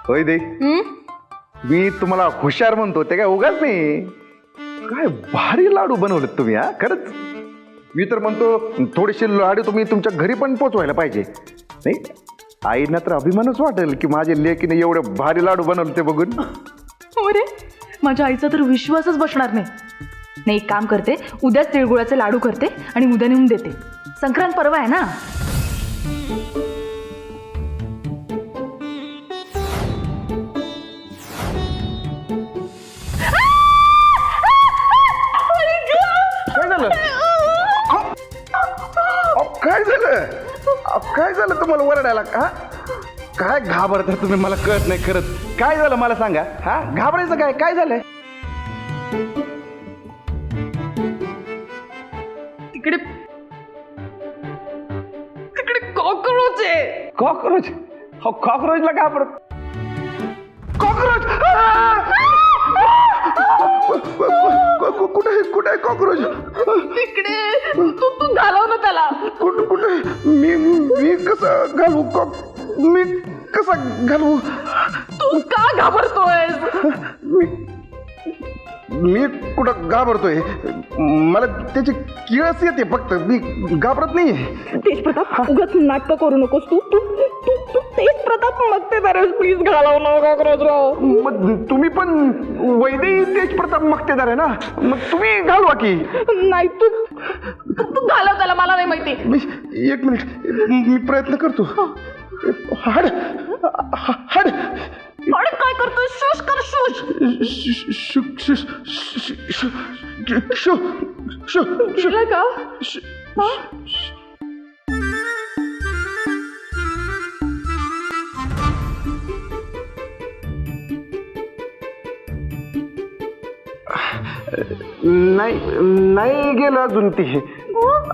होय दे. मी तुम्हाला हुशार म्हणतो ते काय उगाच नाही. काय भारी लाडू बनवलेत तुम्ही. हा खरंच मी तर म्हणतो थोडेसे लाडू तुम्ही तुमच्या घरी पण पोचवायला पाहिजे. नाही आईना तर अभिमानच वाटेल की माझे लेकीने एवढे भारी लाडू बनवले ते बघून. अरे माझ्या आईचा तर विश्वासच बसणार नाही. नाही एक काम करते, उद्याच तिळगुळाचे लाडू करते आणि उद्या नेऊन देते. संक्रांत पर्व आहे ना. काय झालं? काय झालं? काय झालं तुम्हाला ओरडायला? हा काय घाबरता तुम्ही? मला कळत नाही खरंच. काय झालं मला सांगा. हा घाबरायचं काय? काय झालंय? तिकडे तिकडे कॉकरोच आहे. कॉकरोच? हो कॉकरोचला घाबरत? कॉकरोच कुठे कुठे कॉकरोच? तिकडे तू घालव ना त्याला. कुठे? मी कसं घालू? मी कसं घालू? तू का घाबरतोयस? मी कुठं घाबरतोय? मला त्याची किळस येते फक्त. मी घाबरत नाही. तेज प्रताप उगाच नाटक करू नकोस. तू तू तू तू तेज प्रताप मगते जरा प्लीज घालव ना कॉकरोचराव. मग तुम्ही पण वैद्य तेज प्रताप मक्तेदार आहे ना, मग तुम्ही घालवा की. नाही तू तू घालव त्याला. मला नाही माहिती. एक मिनिट मी प्रयत्न करतो. हाड हाड अरे काय करतोय? शूश कर शूश. का नाही गेलं अजून. ती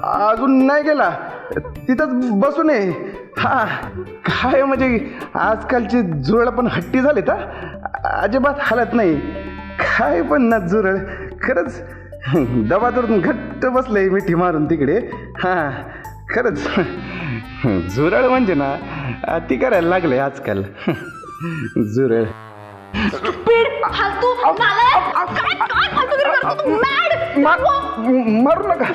अजून नाही गेला. तिथंच बसून आहे. हा काय म्हणजे आजकालचे जुरळ पण हट्टी झालेत. अजिबात हालत नाही. काय पण ना जुरळ खरंच दबा धरून घट्ट बसलंय मिठी मारून तिकडे. हा खरंच जुरळ म्हणजे ना ती करायला लागले आजकाल जुरळ. मारू नका.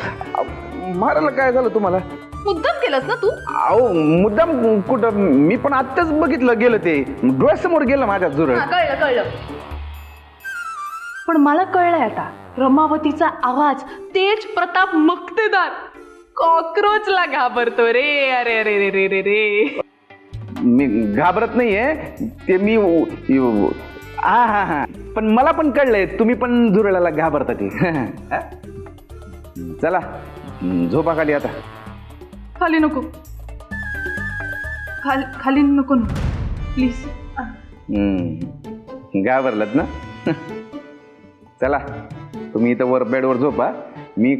मारायला काय झालं तुम्हाला? मुद्दाम केलंस ना तू? अहो मुद्दाम कुठं? मी पण आत्ताच बघितलं गेलं. ते डोळ्यासमोर गेलं माझ्या जुरळ. कळलं. पण मला कळलंय आता. रमावतीचा आवाज तेज प्रताप मक्तेदार कॉकरोचला घाबरतो रे. अरे रे रे रे रे रे. मी घाबरत नाहीये. ते मी हा पण मला पण कळलंय तुम्ही पण जुरळाला घाबरता ती. चला झोपा खाली आता. खाली नको. खाली नको प्लीज. घाबरलात ना? चला तुम्ही इथं वर बेडवर झोपा. मी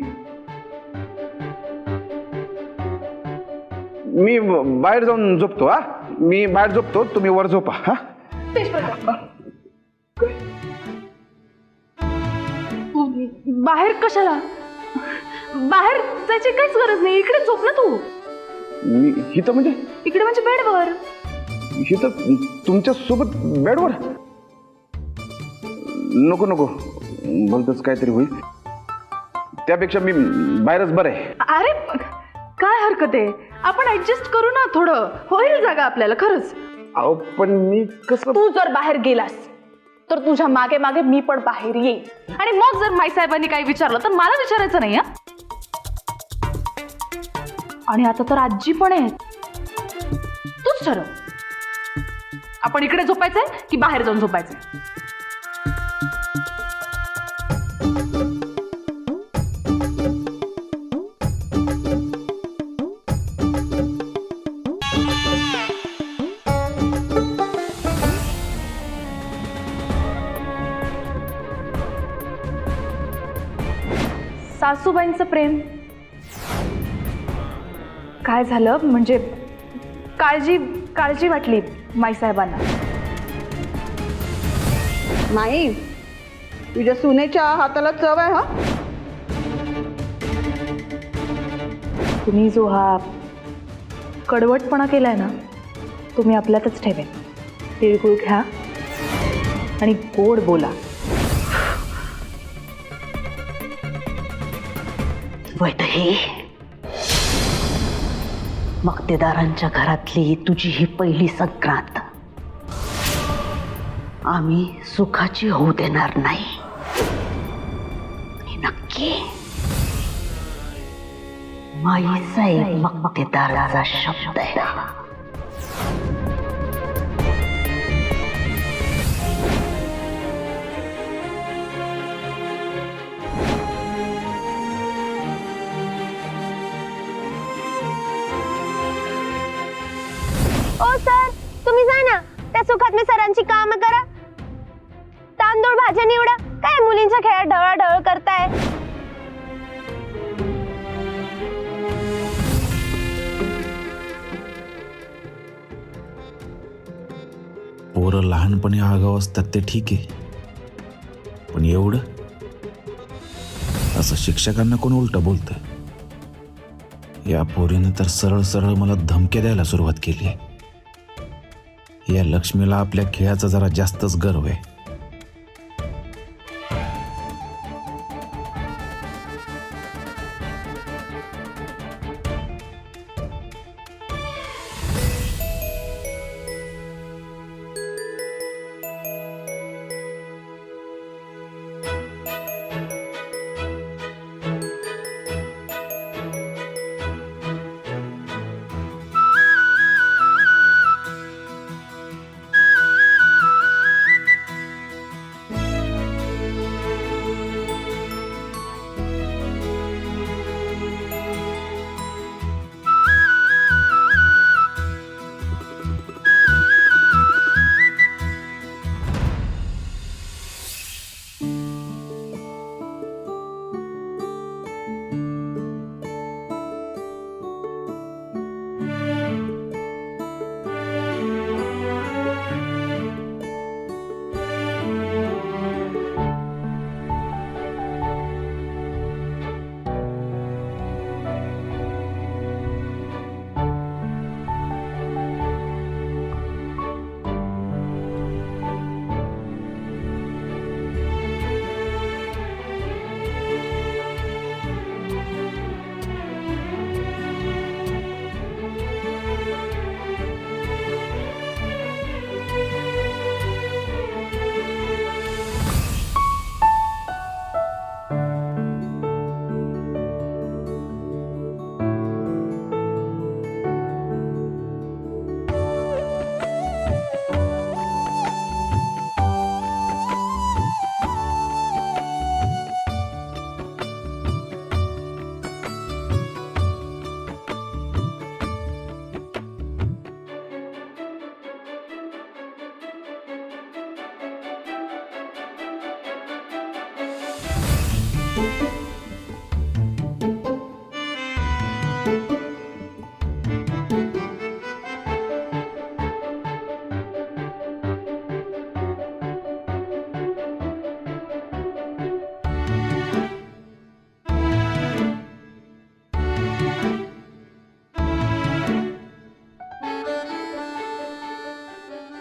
बाहेर जाऊन झोपतो. हा मी बाहेर झोपतो. तुम्ही वर झोपा. हा बाहेर कशाला? बाहेर जायची काहीच गरज नाही. इकडे झोप ना तू. इथं म्हणजे? इकडे म्हणजे बेडवर. इथं तुमच्या सोबत बेडवर? नको नको बोलतच काहीतरी होईल. त्यापेक्षा मी बाहेरच बरं आहे. अरे काय हरकत आहे? आपण ऍडजस्ट करू ना. थोडं होईल जागा आपल्याला खरंच. अहो पण मी कसं? तू जर बाहेर गेलास तर तुझ्या मागे मागे मी पण बाहेर येईल. आणि मग जर माईसाहेबांनी काही विचारलं तर मला विचारायचं नाही. आणि आता तर आजी पण आहे. तूच ठरव. आपण इकडे झोपायचंय की बाहेर जाऊन झोपायचंय? सासूबाईंचं प्रेम काय झालं? म्हणजे काळजी वाटली माईसाहेबांना. नाही, तुझ्या सुनेच्या हाताला चव आहे. हा तुम्ही जो हा कडवटपणा केलाय ना तुम्ही आपल्यातच ठेवेन. तिळगुळ घ्या आणि गोड बोला. वैदेही, मक्तेदारांच्या घरातली तुझी ही पहिली संक्रांत. आम्ही सुखाची होऊ देणार नाही, हे नक्की. माईचा एक मक्तेदाराचा शब्द आहे. ओ सर, तुम्ही जा ना, त्या सुखात मी सरांची कामं करा. तांदूळ भाज्या निवडा, काय मुलींच्या खेळात ढवळाढवळ करताय. पोरं लहानपणी आगाव असतात ते ठीक आहे, पण एवढं असं शिक्षकांना कोण उलट बोलतं? या पोरीनं तर सरळ सरळ मला धमक्या द्यायला सुरुवात केली. या लक्ष्मीला आपल्या खेळाचा जरा जास्तच गर्व आहे.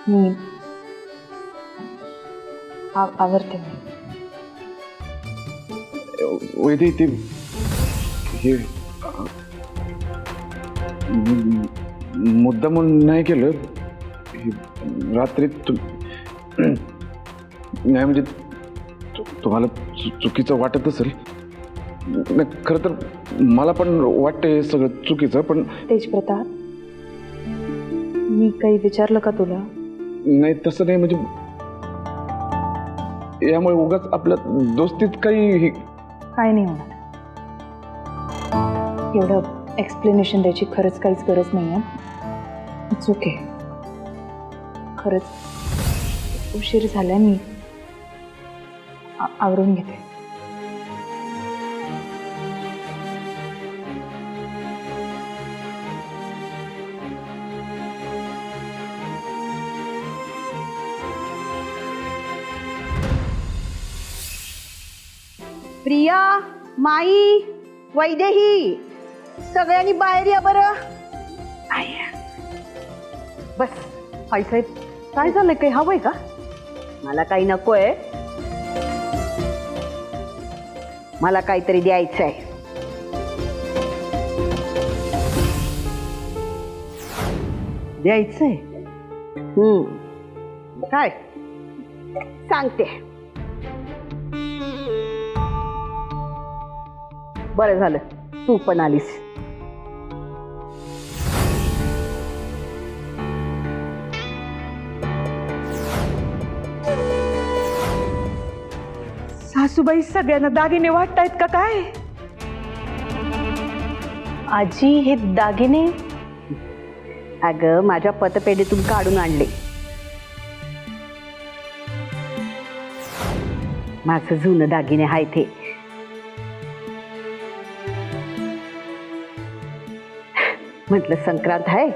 मी आवडते. वैदे ते हे मुद्दा म्हणून नाही केलं. हे रात्री नाही म्हणजे तुम्हाला चुकीचं वाटत असेल. खरं तर मला पण वाटतं हे सगळं चुकीचं. पण तेजप्रताप, मी काही विचारलं का तुला? नाही तसं नाही. म्हणजे यामुळे उगाच आपल्या दोस्तीत काही काय नाही होणार. एवढं एक्सप्लेनेशन द्यायची खरंच काहीच गरज नाही आहे. It's okay. खरंच उशीर झालाय. मी आवरून घेते. प्रिया, माई, वैदेही, सगळ्यांनी बाहेर या बरं. बस. आईसाहेब काय झालंय, काही हवंय का? मला काही नकोय, मला काहीतरी द्यायचं आहे. द्यायचंय? काय सांगते. बरं झालं तू पण आलीस. सासूबाई सगळ्यांना दागिने वाटतायत का काय? आजी हे दागिने अगं माझ्या पतपेढीतून काढून आणले. माझं जुनं दागिने आहे ते. म्हटलं संक्रांत आहे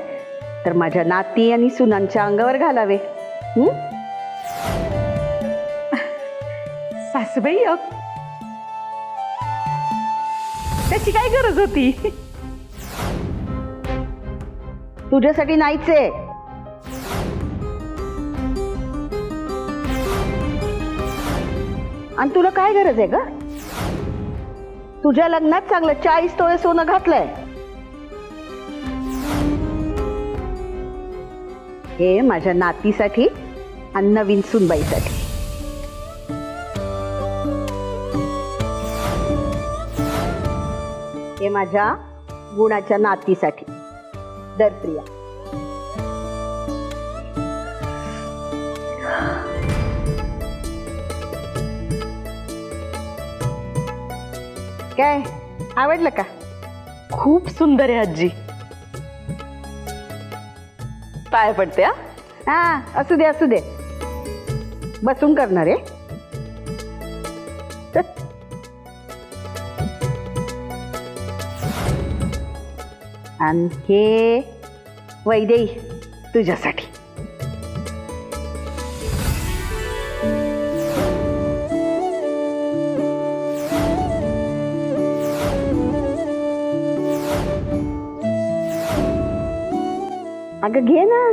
तर माझ्या नाती आणि सुनांच्या अंगावर घालावे. सासूबाई त्याची काय गरज होती? तुझ्यासाठी नाहीच आहे. आणि तुला काय गरज आहे ग? तुझ्या लग्नात चांगलं 40 तोळे सोनं घातलंय. हे माझ्या नातीसाठी आणि नवीन सुनबाईसाठी. हे माझ्या गुणाच्या नातीसाठी. दर प्रिया. काय आवडलं का? खूप सुंदर आहे आजी. पाय पडते. हा असू दे असू दे. बसून करणार आहे. आणि हे वैदेही तुझ्यासाठी. अगं घे ना.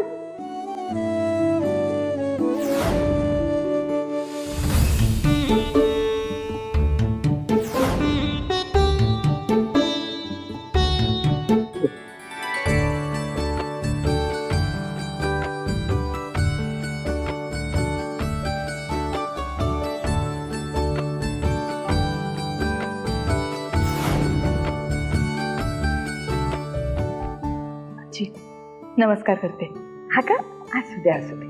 आजी नमस्कार करते. हा का? असू दे असू दे.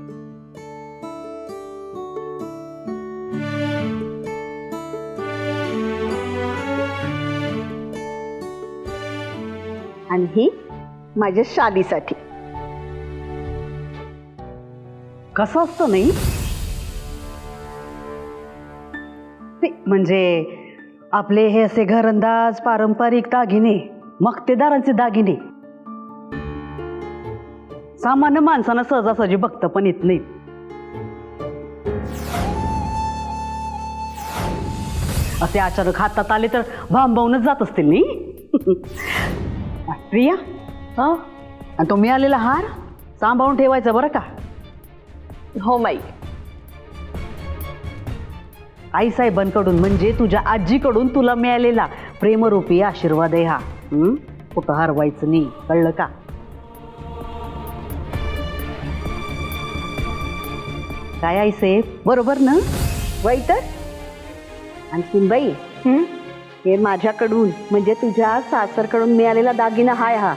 आणि ही माझ्या शादीसाठी. कसं असतं नाही ते, म्हणजे आपले हे असे घरंदाज पारंपरिक दागिने, मक्तेदारांचे दागिने सामान्य माणसांना सहजासहजी बघता पण येत नाहीत. असे अचानक हातात आले तर भांबावूनच जात असतील नाही. प्रिया, आणि तो मिळालेला हार सांभाळून ठेवायचा बरं का? हो माई. आईसाहेबांकडून म्हणजे तुझ्या आजीकडून तुला मिळालेला प्रेमरूपी आशीर्वाद आहे हा. कुठं हरवायचं नाही, कळलं का? काय आईसाहेब, बरोबर ना? वै तर. आणि सुनबाई, हे माझ्याकडून म्हणजे तुझ्या सासरकडून मिळालेला दागिना हाय हा.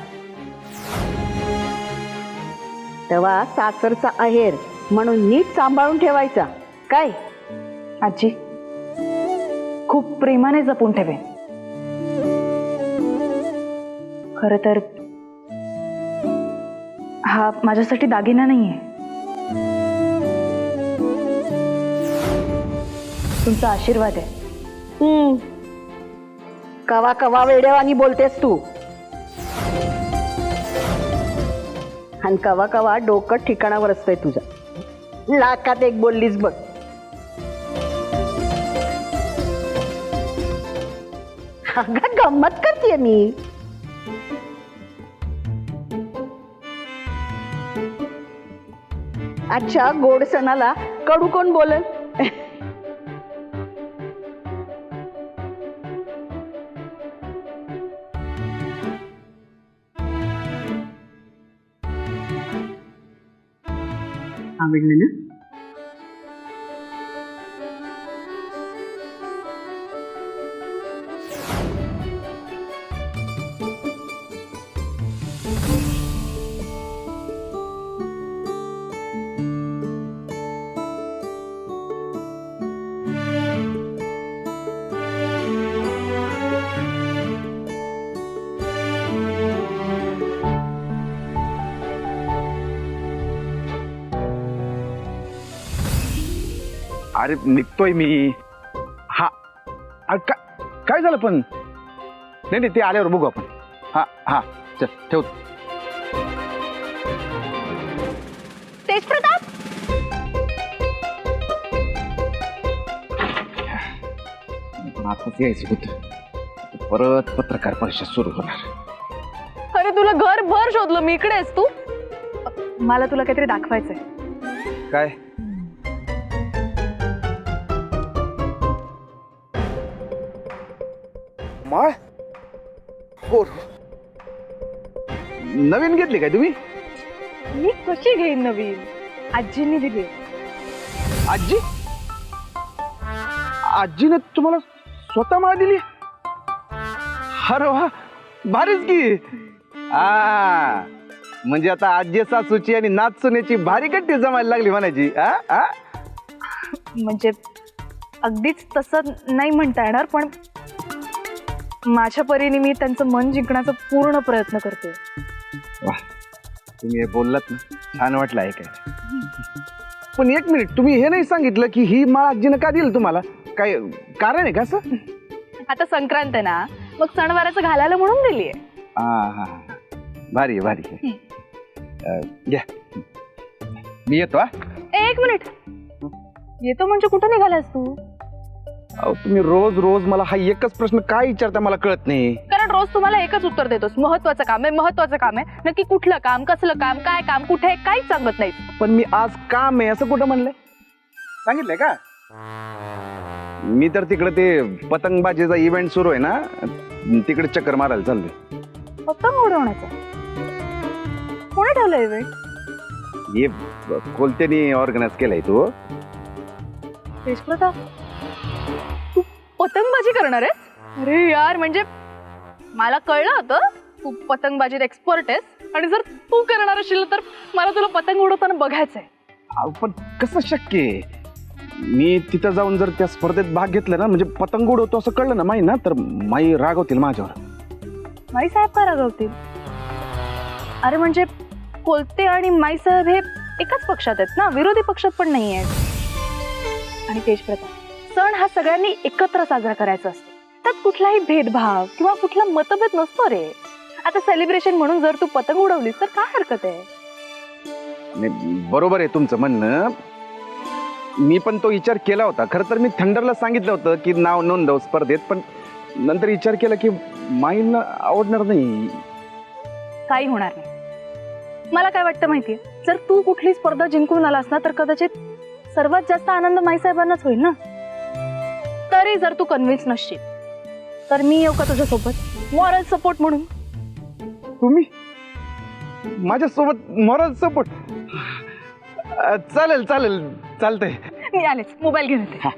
तेव्हा सासरचा आहेर म्हणून नीट सांभाळून ठेवायचा. काय आजी खूप प्रेमाने जपून ठेवे. खरं तर हा माझ्यासाठी दागिना नाहीये, तुमचा आशीर्वाद आहे. कवा कवा वेडेवानी बोलतेस तू. आणि कवा कवा डोकं ठिकाणावर असतंय तुझ्या. लाखात एक बोललीस बघ. अगं गंमत करतेय मी. आजच्या गोड सणाला कडू कोण बोलेल? आवडलं ना? अरे निघतोय मी. हा अरे काय झालं पण? नाही नाही, ते आल्यावर बघू आपण. हा हा चल ठेवतो. तेजप्रताप, आताच यायचं होतं, परत पत्रकार परिषद सुरू होणार. अरे तुला घर भर शोधलं, मी इकडे आहेस तू. मला तुला काहीतरी दाखवायचंय. काय? माळ? हो, नवीन घेतली काय तुम्ही? मी कशी घेईन नवीन? आजींनी दिली. आजी? आजीने तुम्हाला स्वतः माळ दिली? अरे वा, भारीच की. म्हणजे आता आजी सासूची आणि नाचसुनेची भारी गट्टी जमायला लागली म्हणायची. म्हणजे अगदीच तसं नाही म्हणता येणार, पण माझ्या परीने मी त्यांचं मन जिंकण्याचा पूर्ण प्रयत्न करते. वा, तुम्ही हे बोललात ना, छान वाटलं आहे काय. पण एक मिनिट, तुम्ही हे नाही सांगितलं की ही माळ आजीनं का दिली तुम्हाला? काय कारण आहे का असं? आता संक्रांत आहे ना, मग सणवाराचं घालायला म्हणून दिलीये. हा, भारी भारी. घ्या, मी येतो. एक मिनिट, येतो म्हणजे कुठं निघालास तू? अहो, तुम्ही रोज रोज मला हा एकच प्रश्न काय विचारता मला कळत नाही. कारण रोज तुम्हाला एकच उत्तर देतोस, महत्वाचं काम आहे, महत्वाचं काम आहे. नक्की कुठलं काम, कसलं काम, काय काम, कुठे, काहीच सांगत नाही. पण मी आज काम आहे असं कुठं म्हणलंय? सांगितलंय का? मी तर तिकडे ते पतंगबाजीचा इव्हेंट सुरू आहे ना, तिकडे चक्कर मारायला चाललोय. पतंग उडवण्याचा कोणी ठेवलंय इव्हेंट? हे कोलत्यानी ऑर्गनाइज केलाय तो. तेजप्रताप, तू पतंगबाजी करणार आहेस? अरे यार, म्हणजे मला कळलं होतं तू पतंगबाजीत एक्सपर्ट आहेस, आणि जर तू करणार असेल तर मला तुला पतंग उडवताना बघायचंय. पण कसं शक्य आहे? मी तिथं जाऊन जर त्या स्पर्धेत भाग घेतला ना, म्हणजे पतंग उडवतो असं कळलं ना माई ना, तर माई रागवतील माझ्यावर. माई साहेब का रागवतील? अरे म्हणजे कोलते आणि माई साहेब हे एकाच पक्षात आहेत ना, विरोधी पक्षात पण नाही आहेत. आणि तेजप्रताप, सण हा सगळ्यांनी एकत्र साजरा करायचा असतो, त्यात कुठलाही भेदभाव किंवा कुठला मतभेद नसतो रे. आता सेलिब्रेशन म्हणून जर तू पतंग उडवलीस तर काय हरकत आहे? नाही, बरोबर आहे तुमचं म्हणणं. मी पण तो विचार केला होता. खरं तर मी थंडरला सांगितलं होतं की नाव नोंदव स्पर्धेत, पण नंतर विचार केला की माईला आवडणार नाही. काही होणार नाही. मला काय वाटतं माहितीये, जर तू कुठली स्पर्धा जिंकून आलास ना, तर कदाचित सर्वात जास्त आनंद माईसाहेबांनाच होईल ना. तरी जर तू कन्व्हिन्स नसशील तर मी येऊ का तुझ्यासोबत मॉरल सपोर्ट म्हणून? तुम्ही माझ्यासोबत मॉरल सपोर्ट? चालेल चालेल, चालतंय. मी आलेच, मोबाईल घेऊन येते. हा?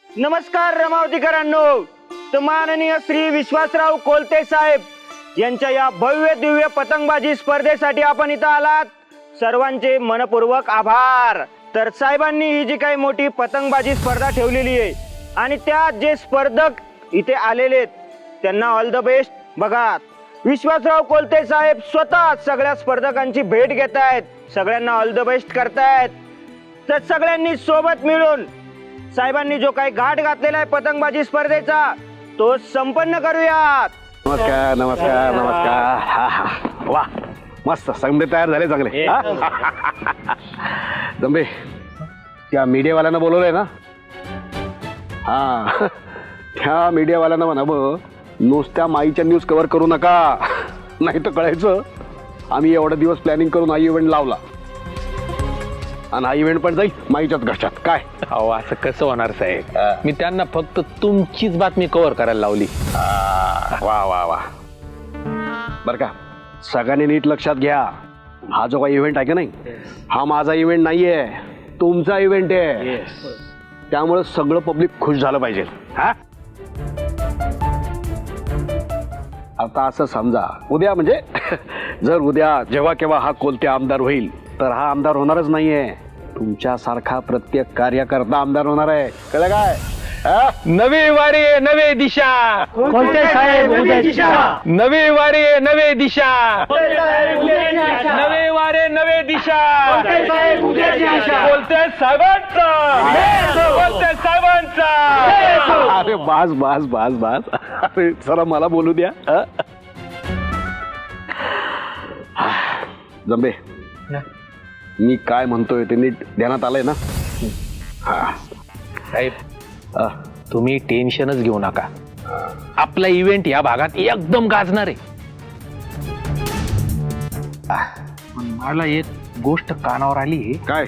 नमस्कार रमावतीकरांनो, तर माननीय श्री विश्वासराव कोलते साहेब यांच्या या भव्य दिव्य पतंगबाजी स्पर्धेसाठी आपण इथं आलात. सर्वांचे मनपूर्वक आभार. तर साहेबांनी ही जी काही मोठी पतंगबाजी स्पर्धा ठेवलेली आहे आणि त्यात जे स्पर्धक इथे आलेले आहेत त्यांना ऑल द बेस्ट. बघा, विश्वासराव कोलते साहेब स्वतः सगळ्या स्पर्धकांची भेट घेत आहेत, सगळ्यांना ऑल द बेस्ट करतायत. तर सगळ्यांनी सोबत मिळून साहेबांनी जो काही घाट घातलेला आहे पतंगबाजी स्पर्धेचा तो संपन्न करूयात. नमस्कार नमस्कार नमस्कार. हा हा, वा मस्त, संबे तयार झाले चांगले. जंबे, त्या मीडियावाल्यांना बोलवलंय ना? हा, त्या मीडियावाल्यांना म्हणावं नुसत्या माईच्या न्यूज कव्हर करू नका, नाही तर कळायचं आम्ही एवढा दिवस प्लॅनिंग करून हा इव्हेंट लावला आणि हा इव्हेंट पण जाईल माईच्याच घशात. काय अहो असं कसं होणार साहेब? मी त्यांना फक्त तुमचीच बातमी कव्हर करायला लावली. वा वा वा. बरं का, सगळ्यांनी नीट लक्षात घ्या, हा जो काही इव्हेंट आहे का नाही, हा माझा इव्हेंट नाहीये, तुमचा इव्हेंट आहे. त्यामुळे सगळं पब्लिक खुश झालं पाहिजे. हा, आता असं समजा उद्या म्हणजे जर उद्या जेव्हा केव्हा हा कोलते आमदार होईल तर हा आमदार होणारच नाहीये, तुमच्यासारखा प्रत्येक कार्यकर्ता आमदार होणार आहे. कळलं काय? नवी वारी नवे दिशा, कोलते साहेब उद्या दिशा, नवी वारी नवे दिशा, नवे वारे नवे दिशा, कोलते साहेबांचा, कोलते साहेबांचा. अरे बास बास बास बास. अरे जरा मला बोलू द्या. जंबे, मी काय म्हणतोय ते नीट ध्यानात आलंय ना? साहेब तुम्ही टेन्शनच घेऊ नका, आपला इव्हेंट या भागात एकदम गाजणार आहे. पण मला एक गोष्ट कानावर आली. काय?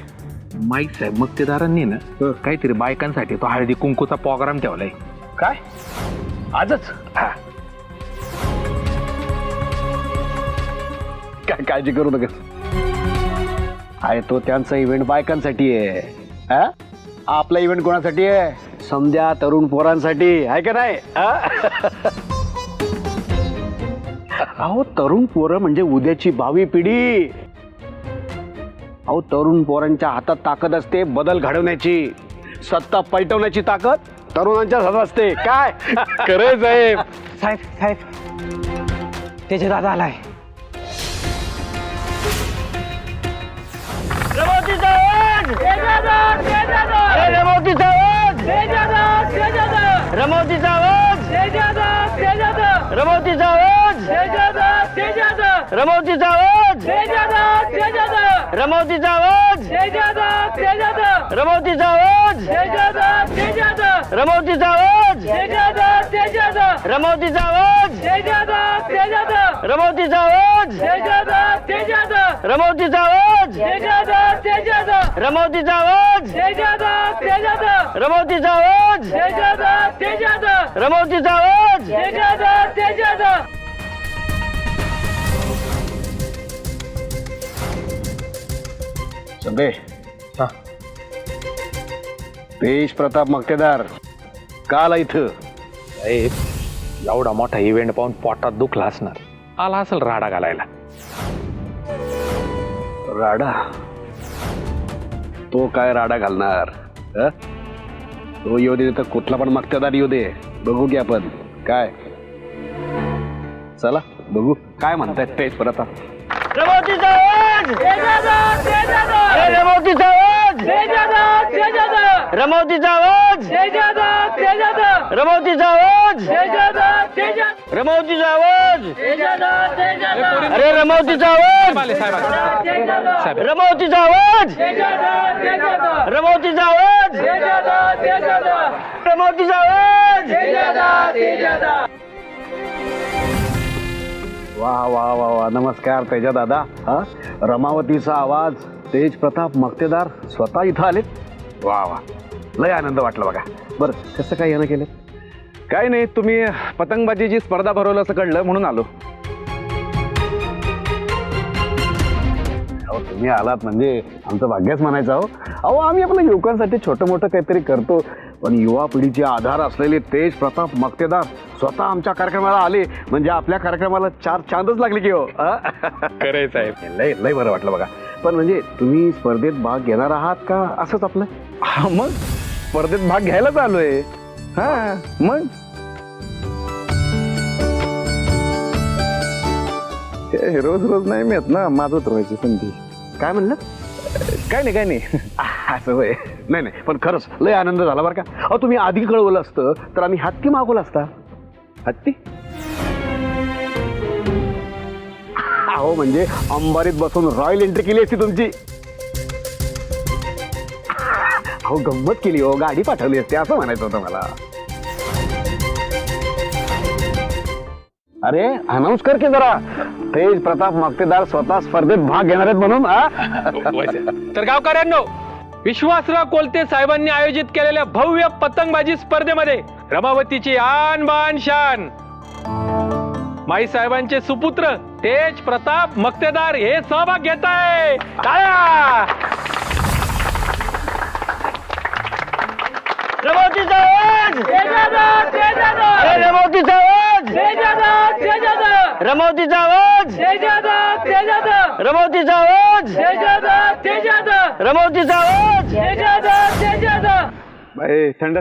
माईक साहेब मक्तेदारांनी ना काहीतरी बायकांसाठी तो हळदी कुंकूचा प्रोग्राम ठेवलाय. काय आजच? हा, काय काळजी करू नका, आहे तो त्यांचा इव्हेंट बायकांसाठी आहे. हा? आपला इव्हेंट कोणासाठी आहे? समजा तरुण पोरांसाठी आहे का नाही? अहो तरुण पोरं म्हणजे उद्याची भावी पिढी. अहो तरुण पोरांच्या हातात ताकद असते बदल घडवण्याची, सत्ता पलटवण्याची ताकद तरुणांच्या हातात असते. काय खरं साहेब? साहेब साहेब त्याचे दादा आलाय. रमौतीचा आवाज, रमौतीचा आवाज, रमौतीचा आवाज, रमौतीचा आवाज, रमौतीचा आवाज, रमौतीचा आवाज, रमौतीचा आवाज, रमौतीचा आवाज, रमौतीचा आवाज, रमौतीचा आवाज, रमौतीचा आवाज, रमौतीचा आवाज, रमौतीचा आवाज, रमौतीचा आवाज. संदे, तेज प्रताप मक्तेदार काल इथं. साहेब एवढा मोठा इव्हेंट पाहून पोटात दुखला असणार, आला असेल राडा घालायला. राडा? तो काय राडा घालणार? तो येऊ दे तर कुठला पण मक्तेदार येऊ दे, बघू की आपण काय. चला बघू काय म्हणतायत तेज प्रताप. रमौतीचा आवाज, रमौतीचा आवाज, रमौतीचा आवाज, रमौतीचा आवाज, रमौतीचा आवाज, अरे रमौतीचा आवाज, रमौतीचा आवाज, रमौतीचा आवाज, रमौतीचा आवाज. वा वा वा वा, नमस्कार तेजा दादा. हा, रमावतीचा आवाज, तेज प्रताप मक्तेदार स्वतः इथं आले. वा वा, लय आनंद वाटला बघा. बरं कसं काय यानं केलं? काय नाही, तुम्ही पतंगबाजीची स्पर्धा भरवलं असं कळलं म्हणून आलो. अहो तुम्ही आलात म्हणजे आमचं भाग्यच म्हणायचं. अहो आम्ही आपल्या युवकांसाठी छोटं मोठं काहीतरी करतो, पण युवा पिढीचे आधार असलेले तेज प्रताप मक्तेदार स्वतः आमच्या कार्यक्रमाला आले म्हणजे आपल्या कार्यक्रमाला 4 चांदच लागले की हो. खरंय साहेब. लय लय बरं वाटलं बघा. पण म्हणजे तुम्ही स्पर्धेत भाग घेणार आहात का असंच आपलं? हा, मग स्पर्धेत भाग घ्यायलाच आलोय. हा मग हे रोज रोज नाही मिळत ना माझं व्हायची संधी. काय म्हणलं? काय नाही काय नाही. असं होय. नाही नाही, पण खरंच लय आनंद झाला बरं का. अहो तुम्ही आधी कळवलं असतं तर आम्ही हत्ती मागवला असता. हत्ती? अहो म्हणजे अंबारीत बसून रॉयल एंट्री केली असती तुमची. अहो गंमत केली हो, गाडी पाठवली असते असं म्हणायचं होतं मला. अरे अनाऊन्स कर की जरा, तेज प्रताप मक्तेदार स्वतः स्पर्धेत भाग घेणार आहेत म्हणून. तर गावकऱ्यांनो, विश्वासराव कोलते साहेबांनी आयोजित केलेल्या भव्य पतंगबाजी स्पर्धेमध्ये रमावतीची आन बान शान माई साहेबांचे सुपुत्र तेज प्रताप मक्तेदार हे सहभाग घेत आहे. टाळ्या! रमावतीचा आवाज! अरे रमावतीचा आवाज! रमावतीचा आवाज! रमावतीचा आवाज! रमावतीचा आवाज! थंड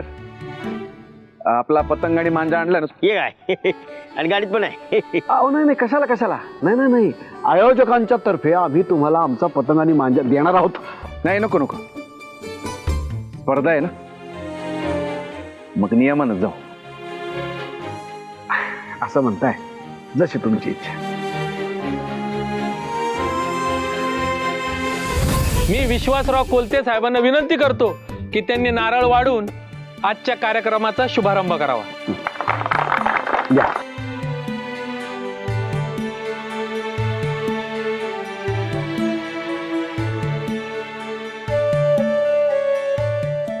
आपला पतंग आणि मांजा आणला ना. ये काय आणि गाडीत पण आहे. अहो नाही कशाला नाही आयोजकांच्या तर्फे आम्ही तुम्हाला आमचा पतंग आणि मांजा देणार आहोत. नाही नको स्पर्धा आहे ना, मग नियमानच जाऊ. असं म्हणताय, जशी तुमची इच्छा. मी विश्वासराव कोलते साहेबांना विनंती करतो की त्यांनी नारळ वाढून आजच्या कार्यक्रमाचा शुभारंभ करावा. या.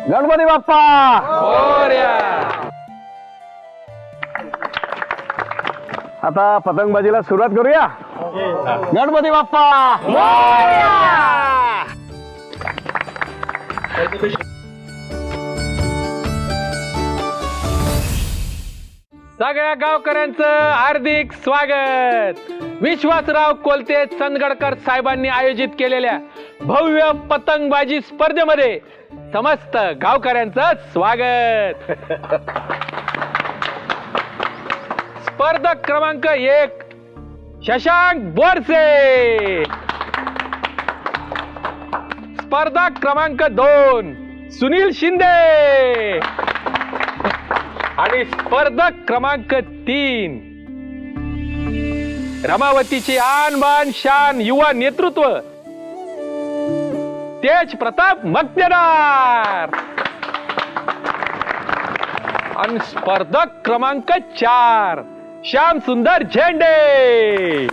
गणपती बाप्पा. आता पतंगबाजीला सुरुवात करूया. गणपती बाप्पा. सगळ्या गावकऱ्यांचं हार्दिक स्वागत. विश्वासराव कोलते चंदगडकर साहेबांनी आयोजित केलेल्या भव्य पतंगबाजी स्पर्धेमध्ये समस्त गावकऱ्यांचं स्वागत. स्पर्धक क्रमांक 1 शशांक बोरसे. स्पर्धक क्रमांक 2 सुनील शिंदे. आणि स्पर्धक क्रमांक 3 रमावतीची आन बान शान युवा नेतृत्व तेज प्रताप मक्तेदार. आणि स्पर्धक क्रमांक 4 श्याम सुंदर झेंडे.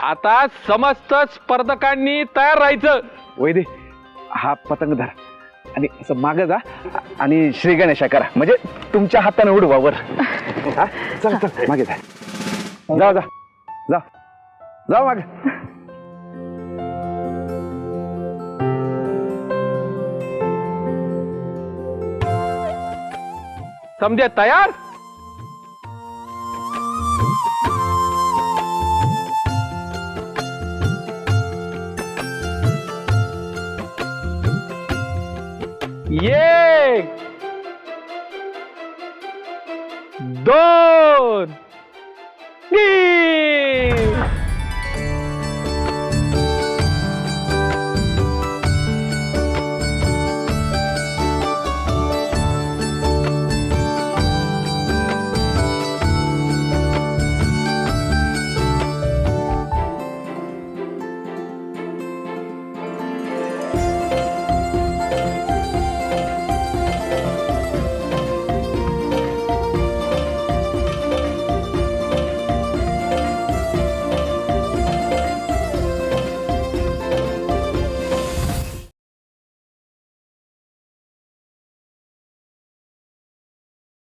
आता समस्त स्पर्धकांनी तयार राहायचं. वैदे हा पतंग धरा आणि असं माग जा आणि श्री गणेशा करा, म्हणजे तुमच्या हाताने उडवा वर. चल मागे जा माग. समजे तयार. एक 2 3